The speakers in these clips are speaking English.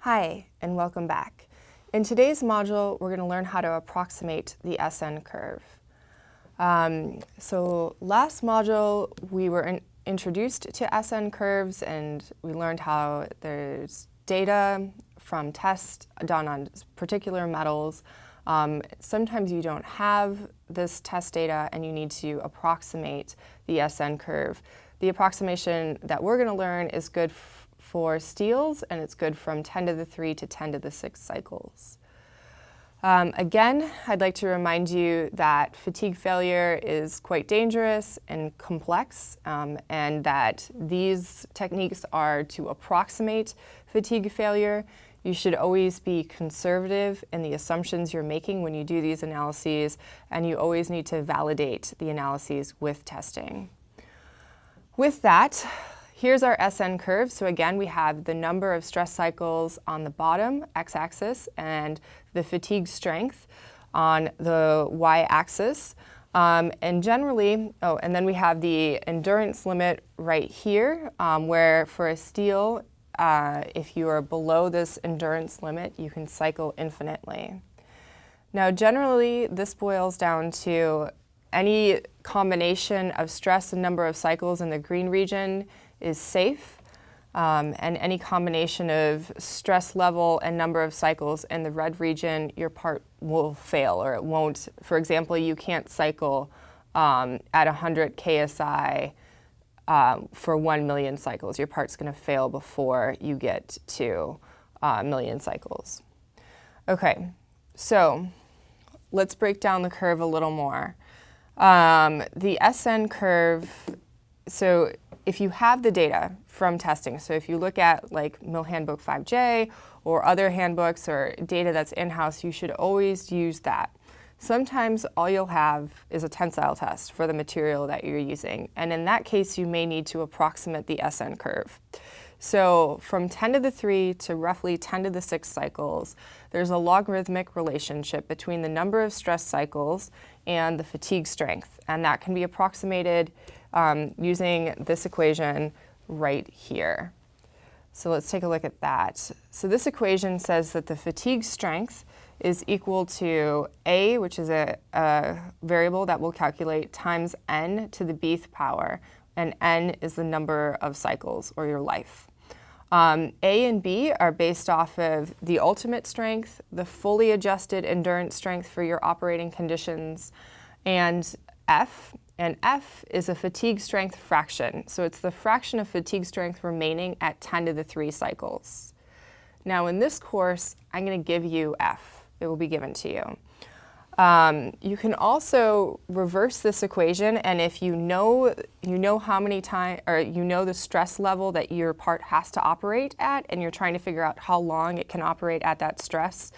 Hi, and welcome back. In today's module, we're going to learn how to approximate the SN curve. So last module, we were introduced to SN curves, and we learned how there's data from tests done on particular metals. Sometimes you don't have this test data, and you need to approximate the SN curve. The approximation that we're going to learn is good for steels, and it's good from 10 to the 3 to 10 to the 6 cycles. Again, I'd like to remind you that fatigue failure is quite dangerous and complex, and that these techniques are to approximate fatigue failure. You should always be conservative in the assumptions you're making when you do these analyses, and you always need to validate the analyses with testing. With that, here's our SN curve. So again, we have the number of stress cycles on the bottom, x-axis, and the fatigue strength on the y-axis. And generally, and then we have the endurance limit right here, where for a steel, if you are below this endurance limit, you can cycle infinitely. Now, generally, this boils down to any combination of stress and number of cycles in the green region is safe, and any combination of stress level and number of cycles in the red region, your part will fail, or it won't. For example, you can't cycle at 100 KSI for 1 million cycles. Your part's going to fail before you get to a million cycles. Okay, so let's break down the curve a little more. The SN curve, so if you have the data from testing, so if you look at like Mill Handbook 5J or other handbooks or data that's in-house, you should always use that. Sometimes all you'll have is a tensile test for the material that you're using, and in that case you may need to approximate the SN curve. So from 10 to the 3 to roughly 10 to the 6 cycles, there's a logarithmic relationship between the number of stress cycles and the fatigue strength, and that can be approximated using this equation right here. So let's take a look at that. So this equation says that the fatigue strength is equal to A, which is a variable that we'll calculate, times n to the bth power, and n is the number of cycles, or your life. A and B are based off of the ultimate strength, the fully adjusted endurance strength for your operating conditions, and F. And F is a fatigue strength fraction. So it's the fraction of fatigue strength remaining at 10 to the 3 cycles. Now in this course, I'm going to give you F. It will be given to you. You can also reverse this equation, and if you know how many times, or you know the stress level that your part has to operate at, and you're trying to figure out how long it can operate at that stress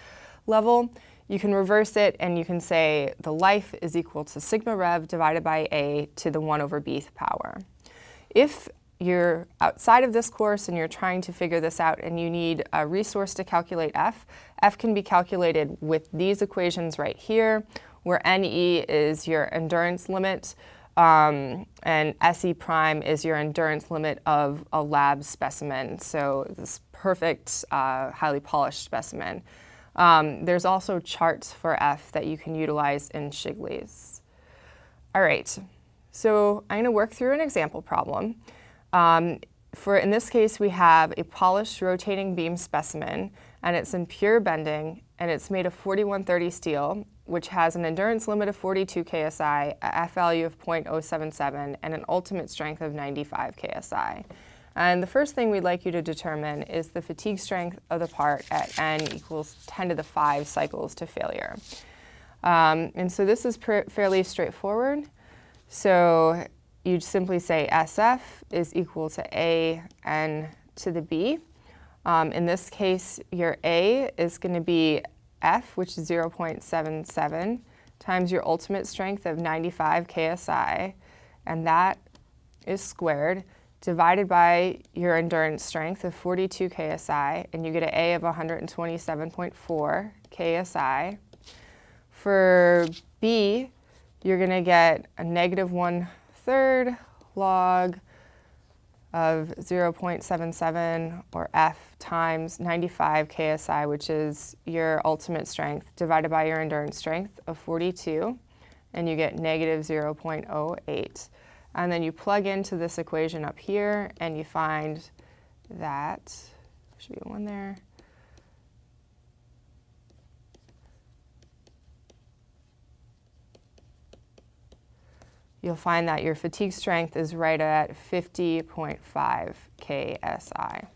level, you can reverse it and you can say the life is equal to sigma rev divided by A to the 1 over bth power. If you're outside of this course and you're trying to figure this out and you need a resource to calculate F, F can be calculated with these equations right here, where NE is your endurance limit, and SE prime is your endurance limit of a lab specimen, so this perfect, highly polished specimen. There's also charts for F that you can utilize in Shigley's. All right, so I'm going to work through an example problem. In this case, we have a polished rotating beam specimen, and it's in pure bending, and it's made of 4130 steel, which has an endurance limit of 42 KSI, a F value of 0.077, and an ultimate strength of 95 KSI. And the first thing we'd like you to determine is the fatigue strength of the part at n equals 10 to the 5 cycles to failure. And so this is fairly straightforward. So you'd simply say SF is equal to A n to the B. In this case, your A is going to be F, which is 0.77, times your ultimate strength of 95 KSI, and that is squared, divided by your endurance strength of 42 KSI, and you get an A of 127.4 KSI. For B, you're going to get a negative 1/3 log of 0.77, or F, times 95 KSI, which is your ultimate strength, divided by your endurance strength of 42, and you get negative 0.08. And then you plug into this equation up here, and you find that, there should be one there, you'll find that your fatigue strength is right at 50.5 KSI.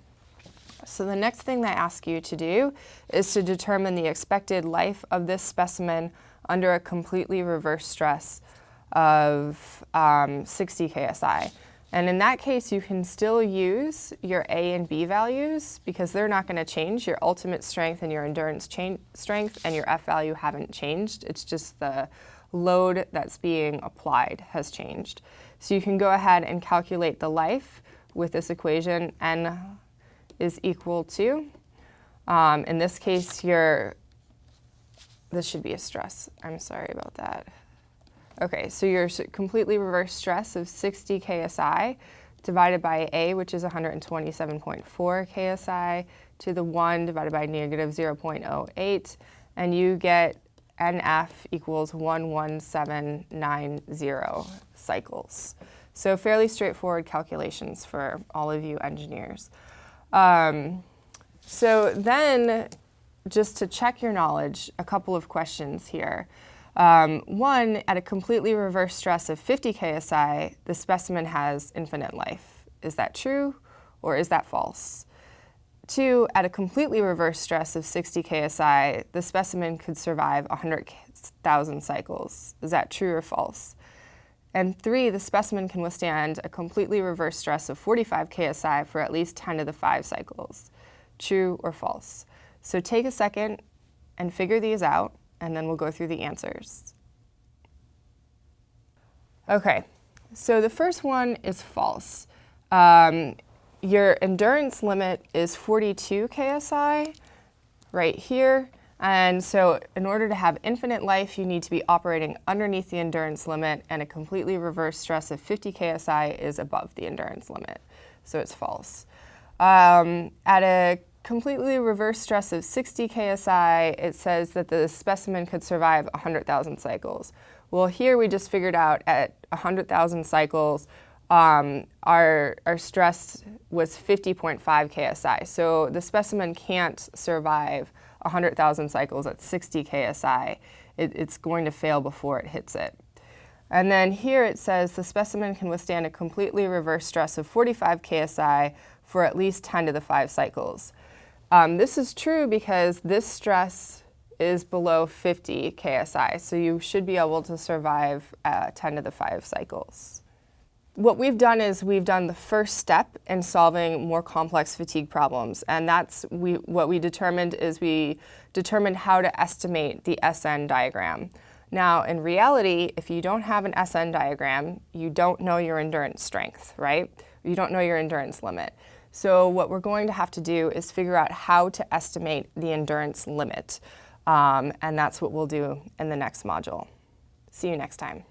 So the next thing they ask you to do is to determine the expected life of this specimen under a completely reversed stress of 60 KSI. And in that case, you can still use your A and B values because they're not going to change. Your ultimate strength and your endurance strength and your F value haven't changed. It's just the load that's being applied has changed. So you can go ahead and calculate the life with this equation. N is equal to, in this case, this should be a stress. I'm sorry about that. Okay, so your completely reversed stress of 60 KSI divided by A, which is 127.4 KSI, to the 1 divided by negative 0.08, and you get NF equals 11790 cycles. So fairly straightforward calculations for all of you engineers. So then, just to check your knowledge, a couple of questions here. One, at a completely reversed stress of 50 KSI, the specimen has infinite life. Is that true, or is that false? 2, at a completely reversed stress of 60 KSI, the specimen could survive 100,000 cycles. Is that true or false? And 3, the specimen can withstand a completely reversed stress of 45 KSI for at least 10 to the 5 cycles. True or false? So take a second and figure these out, and then we'll go through the answers. Okay, so the first one is false. Your endurance limit is 42 KSI right here. And so in order to have infinite life, you need to be operating underneath the endurance limit, and a completely reversed stress of 50 KSI is above the endurance limit. So it's false. At a completely reversed stress of 60 KSI, it says that the specimen could survive 100,000 cycles. Well, here we just figured out at 100,000 cycles, our stress was 50.5 KSI. So the specimen can't survive 100,000 cycles at 60 KSI. It's going to fail before it hits it. And then here it says the specimen can withstand a completely reversed stress of 45 KSI for at least 10 to the 5 cycles. This is true because this stress is below 50 KSI, so you should be able to survive 10 to the 5 cycles. What we've done is we've done the first step in solving more complex fatigue problems, and what we determined is we determined how to estimate the SN diagram. Now, in reality, if you don't have an SN diagram, you don't know your endurance strength, right? You don't know your endurance limit. So what we're going to have to do is figure out how to estimate the endurance limit, and that's what we'll do in the next module. See you next time.